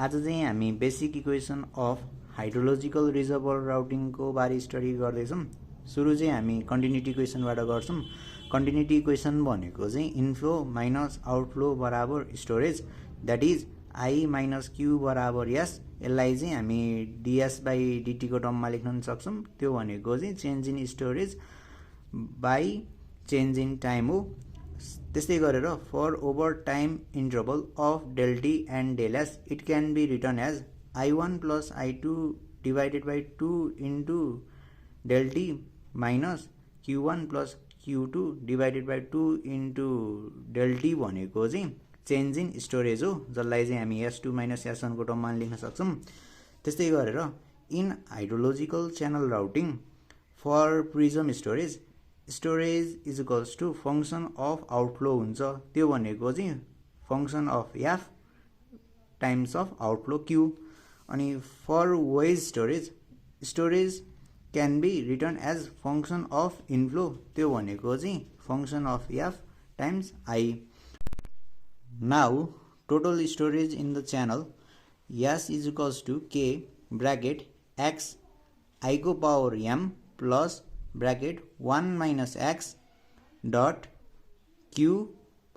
आज चाहिँ हामी basic equation of hydrological reservoir routing को बारे स्टडी गर्दैछौँ। सुरु चाहिँ हामी कन्टिन्युटी इक्वेसनबाट गर्छौँ। कन्टिन्युटी इक्वेसन भनेको चाहिँ इनफ्लो माइनस आउटफ्लो बराबर storage, that is I minus Q बराबर एस। यसलाई चाहिँ हामी डीएस बाई डीटी को टर्ममा लेख्न सक्छौँ। त्यो भनेको चाहिँ change in storage by change in time हो। त्यस्तै गरेर for over time interval of del T and del S it can be return as I1 plus I2 divided by 2 into del T minus Q1 plus Q2 divided by 2 into del T भनेको चाहिँ change in storage हो, जसलाई चाहिँ हामी S2 minus S1 को टर्ममा लेख्न सक्छौँ। त्यस्तै गरेर in hydrological channel routing for prism storage is equals to function of outflow हुन्छ। त्यो भनेको चाहिँ function of F times of outflow Q. अनि for wedge storage can be return as function of inflow. त्यो भनेको चाहिँ function of F times I. Now total storage in the channel S is equals to K bracket X I को power M plus bracket 1 minus X dot Q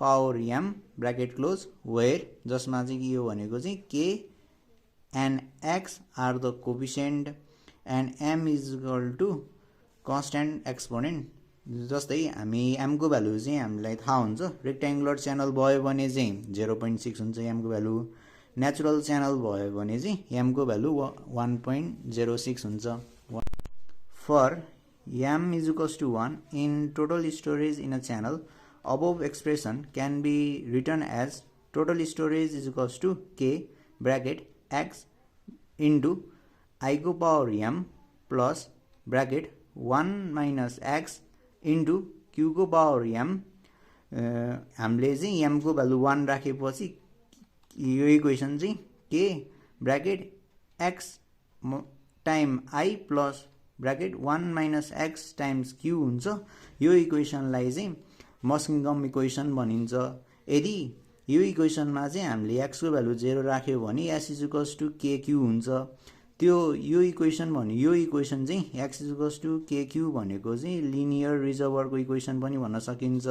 power M bracket close where, जसमा चाहिँ यो भनेको चाहिँ K and X are the coefficient and M is equal to constant exponent. जस्तै हामी am को value चाहिँ हामीलाई थाहा हुन्छ। रेक्ट्याङ्गुलर च्यानल भयो भने चाहिँ 0.6 हुन्छ एम को भ्यालु, नेचुरल च्यानल भयो भने चाहिँ एम को भ्यालु 1.06 हुन्छ। For m is equals to 1 in total storage in a channel, above expression can be written as total storage is equals to k bracket x into I को power m plus bracket 1 minus x into q को power m। हामीले चाहिँ m को value 1 राखेपछि यो equation चाहिँ k bracket x time I plus bracket 1 minus x times Q हुन्छ। यो इक्वेसनलाई चाहिँ मस्किङम इक्वेसन भनिन्छ। यदि यो इक्वेसनमा चाहिँ हामीले एक्स को भ्यालु 0 राख्यो भने S is equals to K Q हुन्छ। यो इक्वेसन चाहिँ X is equals to K Q भनेको चाहिँ लिनियर रिजर्भरको इक्वेसन पनि भन्न सकिन्छ।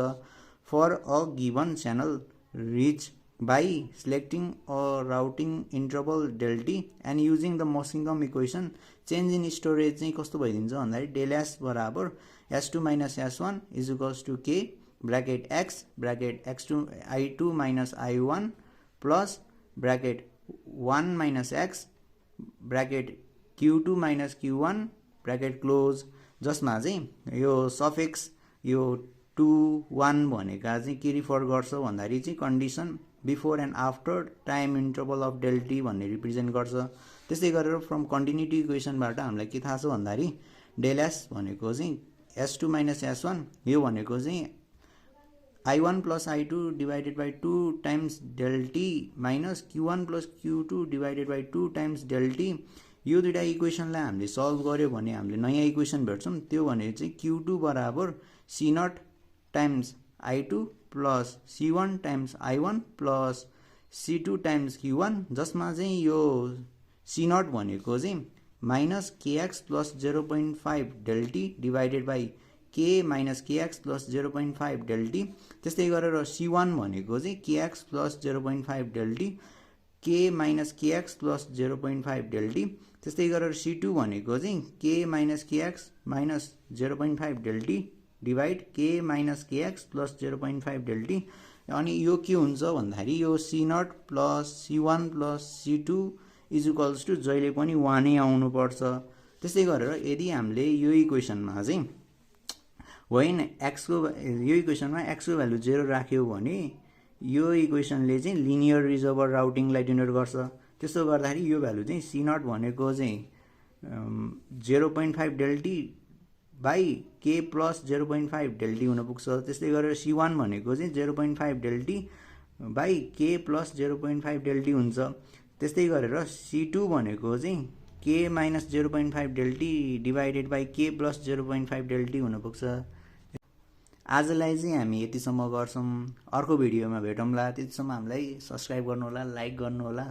For a given channel reach by selecting a routing interval del t and using the Muskingum equation, change in storage चाहिँ कस्तो भइदिन्छ भन्दाखेरि डेल एस बराबर S2 minus S1 is equals to K bracket x2 I2 minus I1 plus bracket 1 minus x bracket Q2 minus Q1 bracket close, जसमा चाहिँ यो suffix यो 2 1 भनेका चाहिँ के रिफर गर्छ भन्दाखेरि चाहिँ condition before and after time interval of del T भन्ने रिप्रेजेन्ट गर्छ। त्यस्तै गरेर फ्रम कन्टिन्युटी इक्वेसनबाट हामीलाई के थाहा छ भन्दाखेरि डेल एस भनेको चाहिँ S2 माइनस S1, यो भनेको चाहिँ I1 plus I2 divided by 2 times del T minus Q1 plus Q2 divided by 2 times del T. यो दुईटा इक्वेसनलाई हामीले सल्भ गर्यो भने हामीले नयाँ इक्वेसन भेट्छौँ। त्यो भनेको चाहिँ Q2 बराबर C0 times I2 plus C1 times I1 plus C2 times Q1, जसमा चाहिँ यो C0 भनेको चाहिँ minus KX plus 0.5 del T divided by K minus KX plus 0.5 del T. त्यस्तै गरेर C1 भनेको चाहिँ KX plus 0.5 del T, K minus KX plus 0.5 del T. त्यस्तै गरेर C2 भनेको चाहिँ K minus KX minus 0.5 del T divide K minus KX plus 0.5 del T. अनि यो के हुन्छ भन्दाखेरि यो C0 plus C1 plus C2 is equals to जहिले पनि 1 नै आउनुपर्छ। त्यस्तै गरेर यदि हामीले यो इक्वेसनमा चाहिँ यो इक्वेसनमा x को भ्यालु 0 राख्यो भने यो इक्वेसनले चाहिँ लिनियर रिजर्भर राउटिङलाई डिनोट गर्छ। त्यस्तो गर्दाखेरि यो भ्यालु चाहिँ C0 भनेको चाहिँ 0.5 del T by K plus 0.5 del T हुन पुग्छ। त्यस्तै गरेर C1 भनेको चाहिँ 0.5 del T by K plus 0.5 del T हुन्छ। त्यस्तै गरेर C2 भनेको चाहिँ K minus 0.5 del T divided by K plus 0.5 del T हुन पुग्छ। आजलाई चाहिँ हामी यतिसम्म गर्छौँ। अर्को भिडियोमा भेटौँला। त्यतिसम्म हामीलाई सब्स्क्राइब गर्नुहोला, लाइक गर्नुहोला।